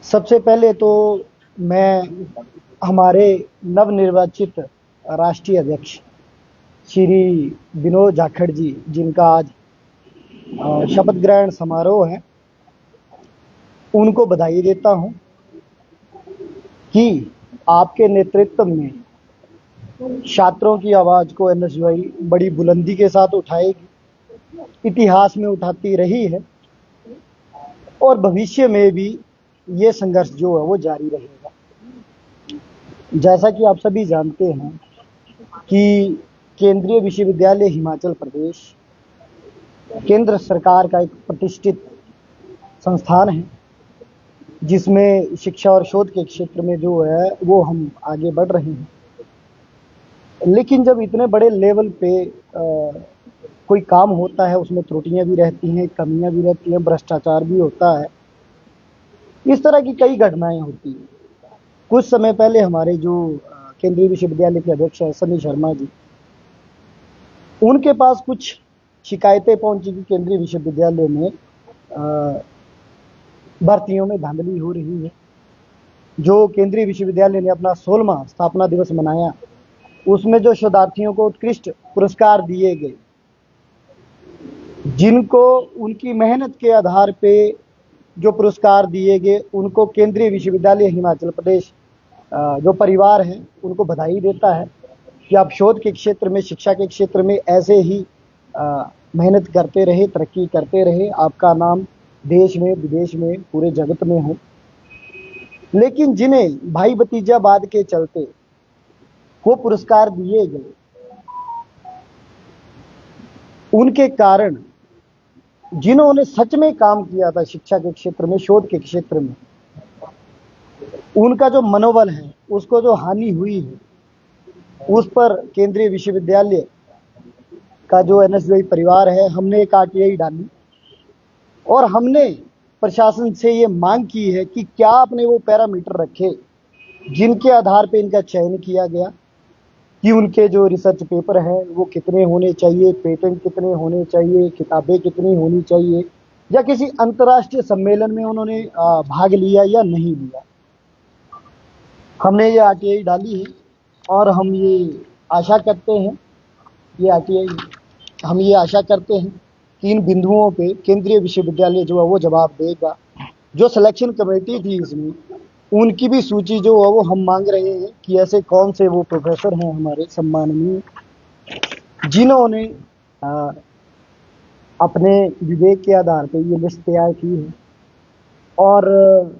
सबसे पहले तो मैं हमारे नवनिर्वाचित राष्ट्रीय अध्यक्ष श्री विनोद जाखड़ जी, जिनका आज शपथ ग्रहण समारोह है, उनको बधाई देता हूं कि आपके नेतृत्व में छात्रों की आवाज को एनएसयूआई बड़ी बुलंदी के साथ उठाएगी, इतिहास में उठाती रही है और भविष्य में भी ये संघर्ष जो है वो जारी रहेगा। जैसा कि आप सभी जानते हैं कि केंद्रीय विश्वविद्यालय हिमाचल प्रदेश केंद्र सरकार का एक प्रतिष्ठित संस्थान है, जिसमें शिक्षा और शोध के क्षेत्र में जो है वो हम आगे बढ़ रहे हैं। लेकिन जब इतने बड़े लेवल पे कोई काम होता है, उसमें त्रुटियां भी रहती हैं, कमियां भी रहती हैं, भ्रष्टाचार भी होता है, इस तरह की कई घटनाएं होती हैं। कुछ समय पहले हमारे जो केंद्रीय विश्वविद्यालय के अध्यक्ष है सनी शर्मा जी, उनके पास कुछ शिकायतें पहुंची कि केंद्रीय विश्वविद्यालय में भर्तियों में धांधली हो रही है। जो केंद्रीय विश्वविद्यालय ने अपना 16वां स्थापना दिवस मनाया, उसमें जो शोधार्थियों को उत्कृष्ट पुरस्कार दिए गए, जिनको उनकी मेहनत के आधार पे जो पुरस्कार दिए गए, उनको केंद्रीय विश्वविद्यालय हिमाचल प्रदेश जो परिवार है उनको बधाई देता है कि आप शोध के क्षेत्र में, शिक्षा के क्षेत्र में ऐसे ही मेहनत करते रहे, तरक्की करते रहे, आपका नाम देश में, विदेश में, पूरे जगत में हो। लेकिन जिन्हें भाई भतीजावाद के चलते वो पुरस्कार दिए गए, उनके कारण जिन्होंने सच में काम किया था शिक्षा के क्षेत्र में, शोध के क्षेत्र में, उनका जो मनोबल है, उसको जो हानि हुई है, उस पर केंद्रीय विश्वविद्यालय का जो एनएसयूआई परिवार है, हमने एक आरटीआई डाली और हमने प्रशासन से ये मांग की है कि क्या आपने वो पैरामीटर रखे जिनके आधार पे इनका चयन किया गया, कि उनके जो रिसर्च पेपर है वो कितने होने चाहिए, पेटेंट कितने होने चाहिए, किताबें कितनी होनी चाहिए, या किसी अंतर्राष्ट्रीय सम्मेलन में उन्होंने भाग लिया या नहीं लिया। हमने ये आरटीआई डाली है और हम ये आशा करते हैं, हम ये आशा करते हैं कि इन बिंदुओं पे केंद्रीय विश्वविद्यालय जो है वो जवाब देगा। जो सिलेक्शन कमेटी थी इसमें, उनकी भी सूची जो है वो हम मांग रहे हैं कि ऐसे कौन से वो प्रोफेसर हैं हमारे सम्माननीय, जिन्होंने अपने विवेक के आधार पर ये लिस्ट तैयार की है, और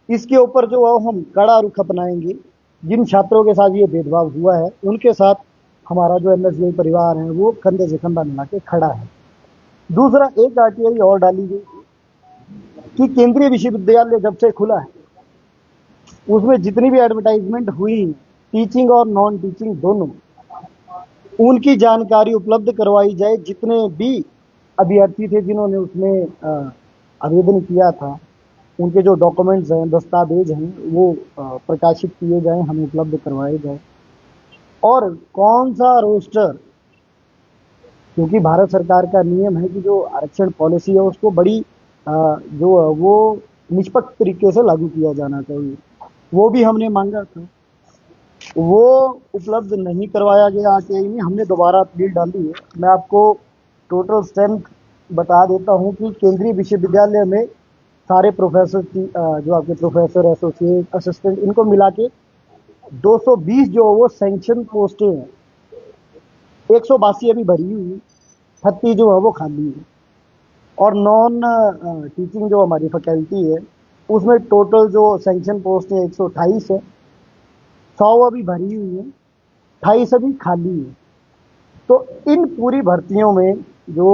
इसके ऊपर जो है हम कड़ा रुख अपनाएंगे। जिन छात्रों के साथ ये भेदभाव हुआ है, उनके साथ हमारा जो एनएसयूआई परिवार है वो कंधे से कंधा मिला के खड़ा है। दूसरा, एक आरटीआई और डाली गई कि केंद्रीय विश्वविद्यालय जब से खुला है, उसमें जितनी भी एडवर्टाइजमेंट हुई, टीचिंग और नॉन टीचिंग दोनों, उनकी जानकारी उपलब्ध करवाई जाए। जितने भी अभ्यर्थी थे जिन्होंने उसमें आवेदन किया था, उनके जो डॉक्यूमेंट्स हैं, दस्तावेज हैं, वो प्रकाशित किए जाएं, हमें उपलब्ध करवाए जाए। और कौन सा रोस्टर, क्योंकि भारत सरकार का नियम है कि जो आरक्षण पॉलिसी है उसको बड़ी जो है वो निष्पक्ष तरीके से लागू किया जाना चाहिए, वो भी हमने मांगा था, वो उपलब्ध नहीं करवाया गया आरटीआई में। हमने दोबारा अपील डाली है। मैं आपको टोटल स्ट्रेंथ बता देता हूं कि केंद्रीय विश्वविद्यालय में सारे प्रोफेसर की जो आपके प्रोफेसर, एसोसिएट, असिस्टेंट, इनको मिला के 220 जो वो सैंक्शन पोस्टें हैं, 182 अभी भरी हुई, 38 जो है वो खाली है। और नॉन टीचिंग जो हमारी फैकल्टी है, उसमें टोटल जो सैंक्शन पोस्टें 128 है, 100 अभी भरी हुई है, 28 अभी खाली है। तो इन पूरी भर्तियों में जो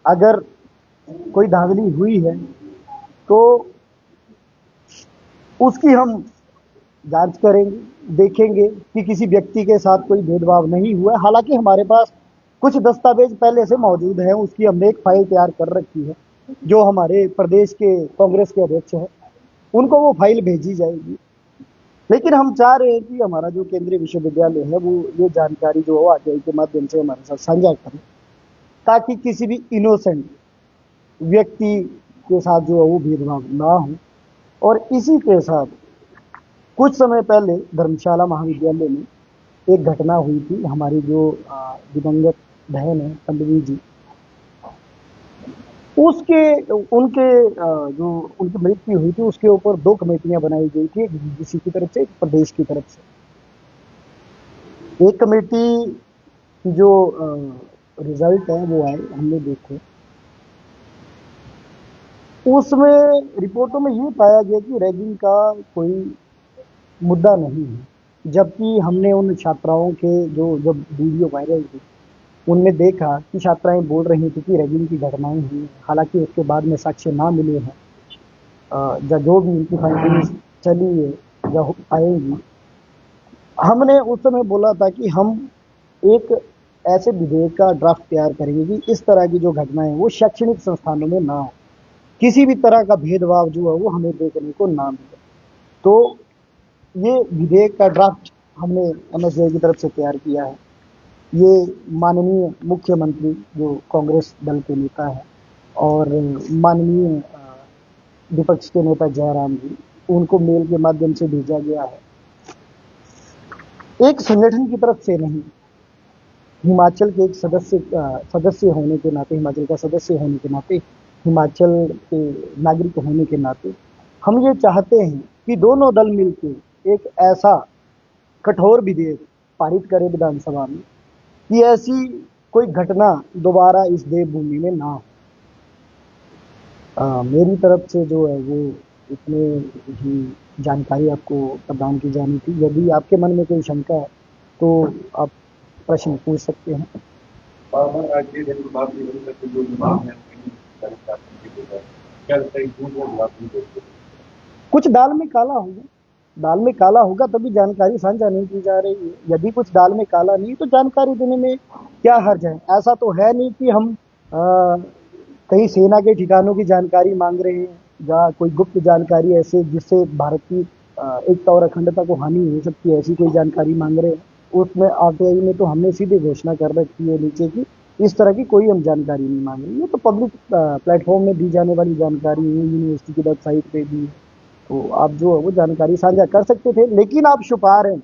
अगर कोई धांधली हुई है तो उसकी हम जांच करेंगे, देखेंगे कि किसी व्यक्ति के साथ कोई भेदभाव नहीं हुआ। हालांकि हमारे पास कुछ दस्तावेज पहले से मौजूद हैं, उसकी हमने एक फाइल तैयार कर रखी है। जो हमारे प्रदेश के कांग्रेस के अध्यक्ष हैं, उनको वो फाइल भेजी जाएगी। लेकिन हम चाह रहे हैं कि हमारा जो केंद्रीय विश्वविद्यालय है वो ये जानकारी जो है आरटीआई के माध्यम से हमारे साथ साझा करें, ताकि किसी भी इनोसेंट व्यक्ति के साथ जो है वो भेदभाव ना हो। और इसी के साथ कुछ समय पहले धर्मशाला महाविद्यालय में एक घटना हुई थी। हमारी जो दिवंगत बहन है पल्लवी जी, उसके उनके जो उनकी मृत्यु हुई थी उसके ऊपर 2 कमेटियां बनाई गई थी, एक यूजीसी की तरफ से, एक प्रदेश की तरफ से। एक कमेटी की जो रिजल्ट है वो आए, हमने देखे। उसमें रिपोर्टों में ये पाया गया कि रैगिंग का कोई मुद्दा नहीं है, जबकि हमने उन छात्राओं के जो जब वीडियो वायरल हुई उनमें देखा कि छात्राएं बोल रही थी कि रैगिंग की घटनाएं हुई। हालांकि उसके बाद में साक्ष्य ना मिले हैं, जो भी उनकी फाइंडिंग्स चली है या आएंगी। हमने उस समय बोला था कि हम एक ऐसे विधेयक का ड्राफ्ट तैयार करेंगे कि इस तरह की जो घटनाएं वो शैक्षणिक संस्थानों में ना हो, किसी भी तरह का भेदभाव जो है वो हमें देखने को ना मिले। तो ये विधेयक का ड्राफ्ट हमने एमएसडीआई की तरफ से तैयार किया है। ये माननीय मुख्यमंत्री जो कांग्रेस दल के नेता है और माननीय विपक्ष के नेता जयराम जी, उनको मेल के माध्यम से भेजा गया है। एक संगठन की तरफ से नहीं, हिमाचल के एक सदस्य होने के नाते, हिमाचल का सदस्य होने के नाते, हिमाचल के नागरिक होने के नाते हम ये चाहते हैं कि दोनों दल मिलकर एक ऐसा कठोर विधेयक पारित करें विधानसभा में कि ऐसी कोई घटना दोबारा इस देवभूमि में ना हो। मेरी तरफ से जो है वो इतने ही जानकारी आपको प्रदान की जानी थी। यदि आपके मन में कोई शंका है तो आप प्रश्न पूछ सकते हैं। कुछ दाल में काला होगा, दाल में काला होगा तभी जानकारी साझा नहीं की जा रही है। यदि कुछ दाल में काला नहीं तो जानकारी देने में क्या हर्ज है। ऐसा तो है नहीं कि हम कहीं सेना के ठिकानों की जानकारी मांग रहे हैं या कोई गुप्त जानकारी ऐसे जिससे भारत की एकता और अखंडता को हानि हो सकती है, ऐसी कोई जानकारी मांग रहे हैं। उसमें आरटीआई में तो हमने सीधे घोषणा कर रखी है नीचे की इस तरह की कोई हम जानकारी नहीं मांग रहे। ये तो पब्लिक प्लेटफॉर्म में दी जाने वाली जानकारी है, यूनिवर्सिटी की वेबसाइट पे भी, तो आप जो है वो जानकारी साझा कर सकते थे। लेकिन आप छुपा रहे हैं,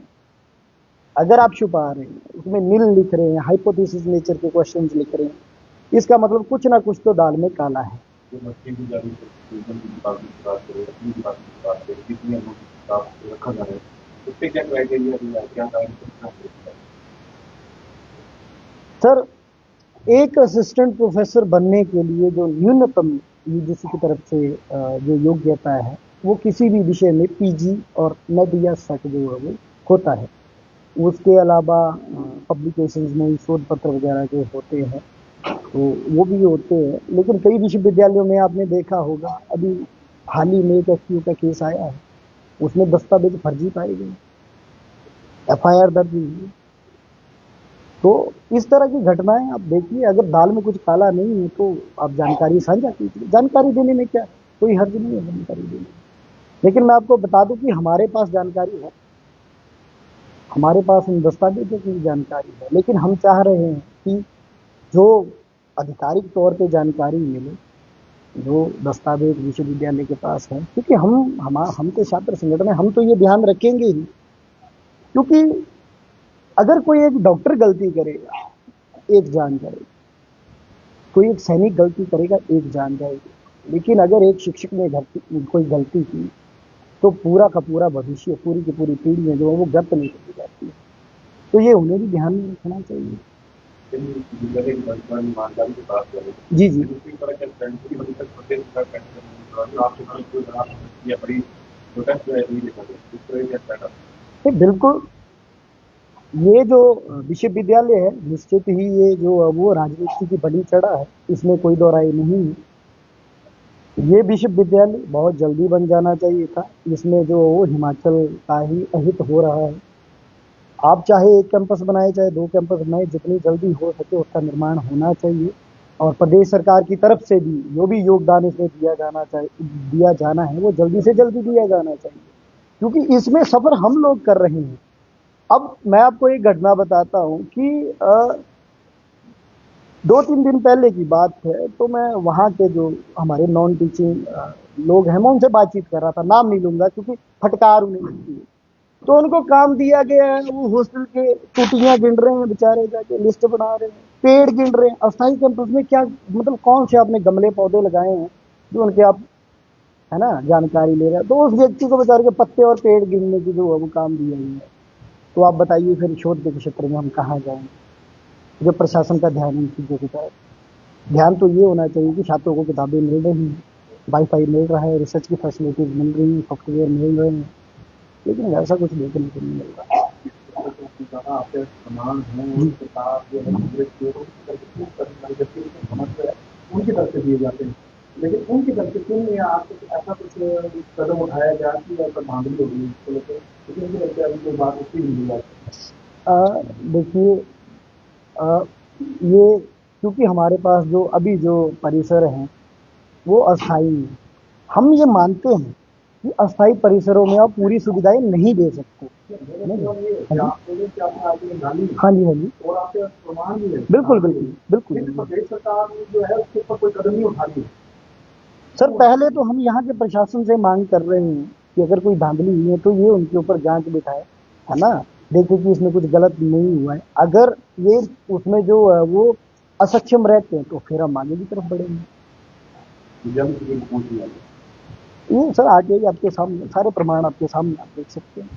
अगर आप छुपा रहे हैं, उसमें नील लिख रहे हैं, हाइपोथेसिस नेचर के क्वेश्चंस लिख रहे हैं, इसका मतलब कुछ ना कुछ तो दाल में काला है। सर, एक असिस्टेंट प्रोफेसर बनने के लिए जो न्यूनतम यूजीसी की तरफ से जो योग्यता है वो किसी भी विषय में पीजी और नेट या सेट जो है वो होता है। उसके अलावा पब्लिकेशंस में शोध पत्र वगैरह जो होते हैं तो वो भी होते हैं। लेकिन कई विश्वविद्यालयों में आपने देखा होगा, अभी हाल ही में एक एसटीयू का केस आया है, उसमें दस्तावेज फर्जी पाए गए, एफआईआर दर्ज हुई। तो इस तरह की घटनाएं आप देखिए। अगर दाल में कुछ काला नहीं है तो आप जानकारी साझा कीजिए। जानकारी देने में क्या कोई हर्ज नहीं है जानकारी देने में। लेकिन मैं आपको बता दूं कि हमारे पास जानकारी है, हमारे पास उन दस्तावेजों की जानकारी है, लेकिन हम चाह रहे हैं कि जो आधिकारिक तौर पे जानकारी मिले, जो दस्तावेज विश्वविद्यालय के पास है, क्योंकि हम तो छात्र संगठन है, हम तो ये ध्यान रखेंगे ही। क्योंकि अगर कोई एक डॉक्टर गलती करेगा एक जान जाएगी, कोई एक सैनिक गलती करेगा एक जान जाएगी, लेकिन अगर एक शिक्षक ने कोई गलती की तो पूरा का पूरा भविष्य, पूरी की पूरी पीढ़ी जो है वो गर्त नहीं कर जाती है। तो ये उन्हें भी ध्यान में रखना चाहिए। जी जी, बिल्कुल। ये जो विश्वविद्यालय है निश्चित ही ये जो वो राजनीति की बड़ी चढ़ा है, इसमें कोई दो राय नहीं है। ये विश्वविद्यालय बहुत जल्दी बन जाना चाहिए था। इसमें जो वो हिमाचल का ही अहित हो रहा है। आप चाहे एक कैंपस बनाए चाहे 2 कैंपस बनाए, जितनी जल्दी हो सके उसका निर्माण होना चाहिए। और प्रदेश सरकार की तरफ से भी जो भी योगदान इसमें दिया जाना है वो जल्दी से जल्दी दिया जाना चाहिए, क्योंकि इसमें सफर हम लोग कर रहे हैं। अब मैं आपको एक घटना बताता हूं कि 2-3 दिन पहले की बात है, तो मैं वहाँ के जो हमारे नॉन टीचिंग लोग हैं, मैं उनसे बातचीत कर रहा था, नाम नहीं लूँगा क्योंकि फटकार उन्हें लगती है। तो उनको काम दिया गया है, वो हॉस्टल के टूटियाँ गिन रहे हैं बेचारे, जाके लिस्ट बना रहे हैं, पेड़ गिन रहे हैं। अस्थायी कैंपस में क्या मतलब कौन से आपने गमले पौधे लगाए हैं, जो उनके आप है ना जानकारी ले रहे हैं। तो उस व्यक्ति को बेचारे के पत्ते और पेड़ गिनने की जो है वो काम दिया गया है। तो आप बताइए फिर शोध के क्षेत्र में हम कहाँ जाएँगे? जब प्रशासन का ध्यान इन चीज़ों की तरफ, ध्यान तो ये होना चाहिए कि छात्रों को किताबें मिल रही हैं, वाई-फाई मिल रहा है, रिसर्च की फैसिलिटीज़ मिल रही हैं, सॉफ्टवेयर मिल रहे हैं, लेकिन ऐसा कुछ देखने को नहीं मिल रहा। ज़्यादा आपके सामान हैं और किताब जो है समझ है उनकी तरफ से दिए जाते हैं, लेकिन उनकी तरफ से क्यों या आपको ऐसा कुछ कदम उठाया गया कि ऐसा धांधली हो गई इसको लेकर, क्योंकि उनकी तरफ से अभी कोई बात उठी नहीं है। देखिए, अ, ये क्योंकि हमारे पास जो अभी जो परिसर हैं, वो अस्थायी हैं। हम ये मानते हैं कि अस्थायी परिसरों में आप पूरी सुविधाएँ नहीं दे सकते। नहीं, हाँ जी। हाँ जी, हाँ जी। और आपके प्रमाण भी है। बिल्कुल, बिल्कुल, बिल्कुल। लेकिन प्रदेश सरकार जो है उसके ऊपर कोई कदम नहीं उठा रही है। सर पहले तो हम यहाँ के प्रशासन से मांग कर रहे हैं कि अगर कोई धांधली हुई है तो ये उनके ऊपर जांच बिठाए, है ना? देखे कि इसमें कुछ गलत नहीं हुआ है। अगर ये उसमें जो है वो असक्षम रहते हैं तो फिर हम आगे की तरफ बढ़ेंगे। जल्द से जल्द पहुंच जाएगा। ये सर आगे ही आपके सामने सारे प्रमाण आपके सामने आप देख सकते हैं।